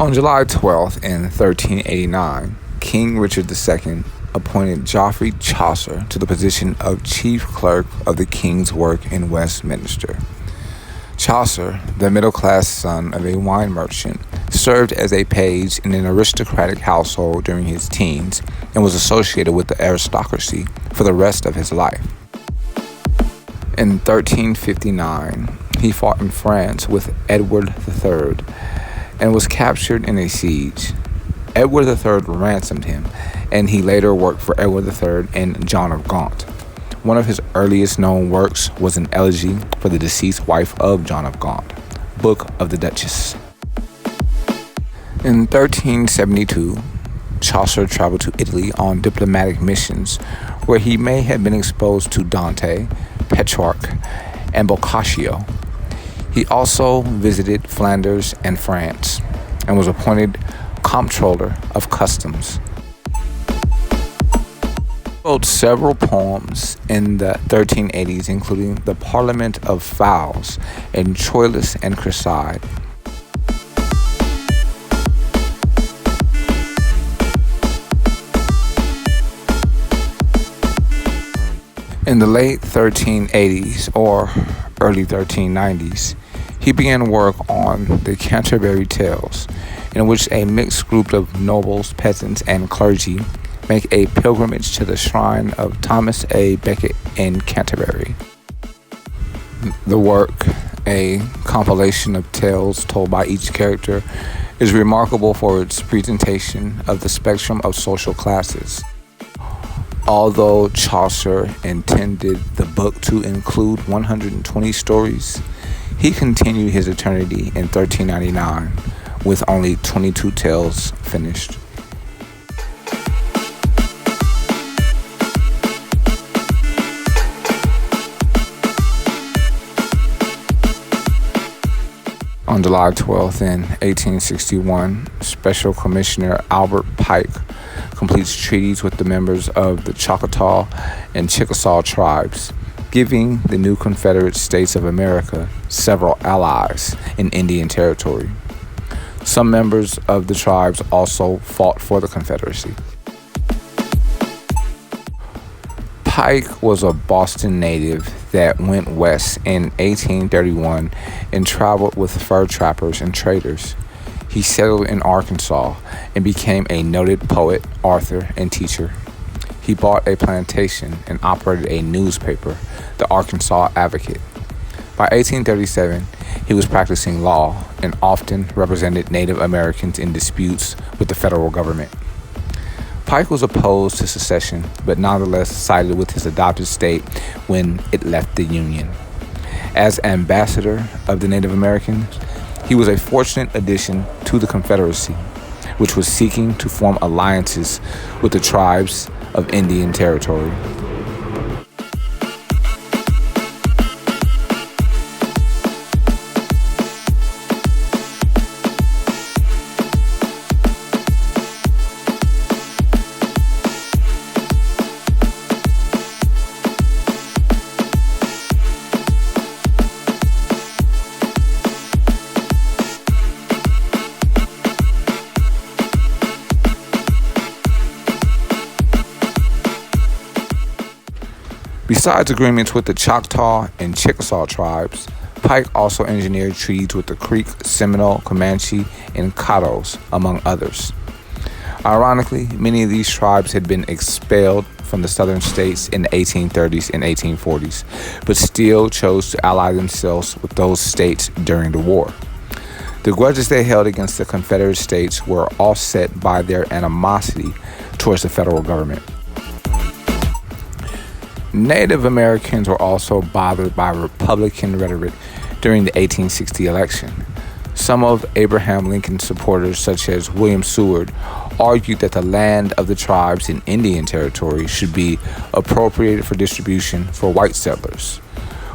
On July 12th in 1389, King Richard II appointed Joffrey Chaucer to the position of Chief Clerk of the King's Work in Westminster. Chaucer, the middle-class son of a wine merchant, served as a page in an aristocratic household during his teens and was associated with the aristocracy for the rest of his life. In 1359, he fought in France with Edward III and was captured in a siege. Edward III ransomed him, and he later worked for Edward III and John of Gaunt. One of his earliest known works was an elegy for the deceased wife of John of Gaunt, Book of the Duchess. In 1372, Chaucer traveled to Italy on diplomatic missions where he may have been exposed to Dante, Petrarch, and Boccaccio. He also visited Flanders and France and was appointed Comptroller of Customs. He wrote several poems in the 1380s, including The Parliament of Fowls and Troilus and Cresside. In the late 1380s or early 1390s, he began work on the Canterbury Tales, in which a mixed group of nobles, peasants, and clergy make a pilgrimage to the shrine of Thomas A. Becket in Canterbury. The work, a compilation of tales told by each character, is remarkable for its presentation of the spectrum of social classes. Although Chaucer intended the book to include 120 stories, he continued his eternity in 1399 with only 22 tales finished. On July 12th in 1861, Special Commissioner Albert Pike completes treaties with the members of the Choctaw and Chickasaw tribes, giving the new Confederate States of America several allies in Indian Territory. Some members of the tribes also fought for the Confederacy. Pike was a Boston native that went west in 1831 and traveled with fur trappers and traders. He settled in Arkansas and became a noted poet, author, and teacher. He bought a plantation and operated a newspaper, the Arkansas Advocate. By 1837, he was practicing law and often represented Native Americans in disputes with the federal government. Pike was opposed to secession, but nonetheless sided with his adopted state when it left the Union. As ambassador of the Native Americans, he was a fortunate addition to the Confederacy, which was seeking to form alliances with the tribes of Indian Territory. Besides agreements with the Choctaw and Chickasaw tribes, Pike also engineered treaties with the Creek, Seminole, Comanche, and Caddos, among others. Ironically, many of these tribes had been expelled from the southern states in the 1830s and 1840s, but still chose to ally themselves with those states during the war. The grudges they held against the Confederate States were offset by their animosity towards the federal government. Native Americans were also bothered by Republican rhetoric during the 1860 election. Some of Abraham Lincoln's supporters, such as William Seward, argued that the land of the tribes in Indian Territory should be appropriated for distribution for white settlers.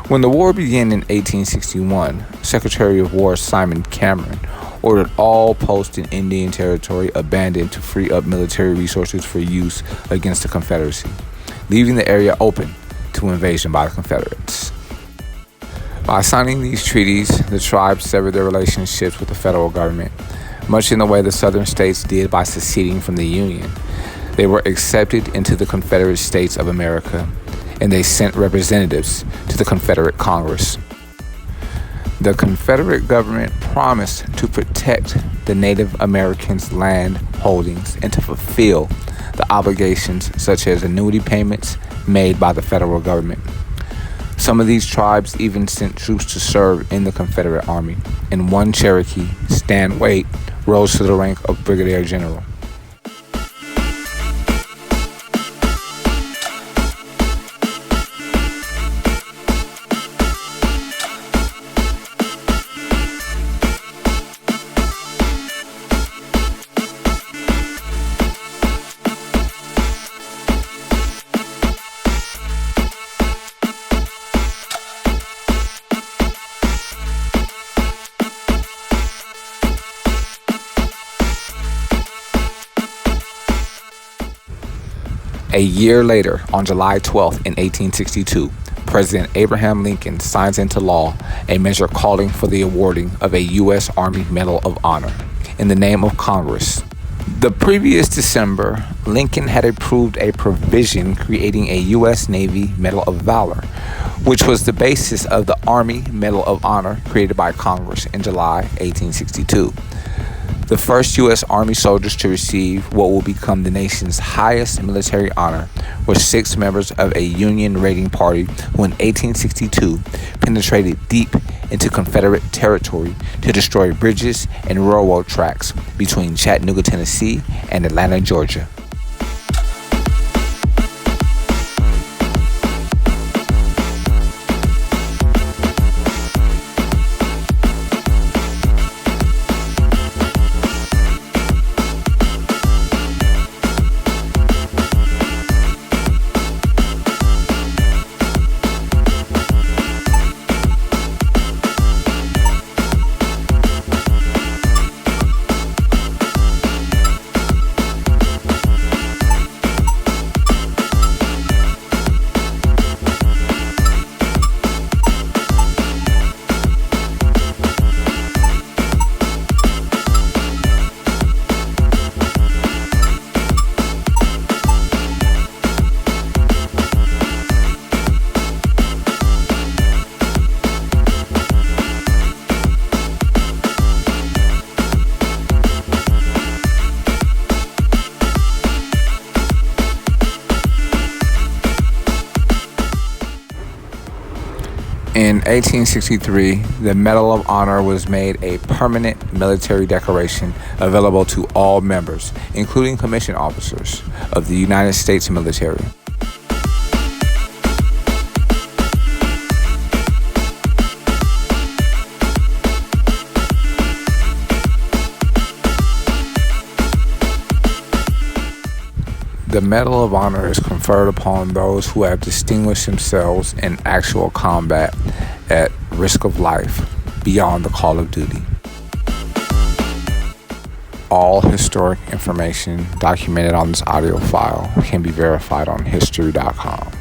When the war began in 1861, Secretary of War Simon Cameron ordered all posts in Indian Territory abandoned to free up military resources for use against the Confederacy, leaving the area open to invasion by the Confederates. By signing these treaties, the tribes severed their relationships with the federal government. much in the way the Southern states did by seceding from the Union. They were accepted into the Confederate States of America, and they sent representatives to the Confederate Congress. The Confederate government promised to protect the Native Americans' land holdings and to fulfill the obligations such as annuity payments made by the federal government. Some of these tribes even sent troops to serve in the Confederate Army, and one Cherokee, Stan Waite, rose to the rank of Brigadier General. A year later, on July 12th in 1862, President Abraham Lincoln signs into law a measure calling for the awarding of a U.S. Army Medal of Honor in the name of Congress. The previous December, Lincoln had approved a provision creating a U.S. Navy Medal of Valor, which was the basis of the Army Medal of Honor created by Congress in July 1862. The first U.S. Army soldiers to receive what will become the nation's highest military honor were 6 members of a Union raiding party who in 1862 penetrated deep into Confederate territory to destroy bridges and railroad tracks between Chattanooga, Tennessee and Atlanta, Georgia. In 1863, the Medal of Honor was made a permanent military decoration available to all members, including commissioned officers, of the United States military. The Medal of Honor is conferred upon those who have distinguished themselves in actual combat at risk of life beyond the call of duty. All historic information documented on this audio file can be verified on history.com.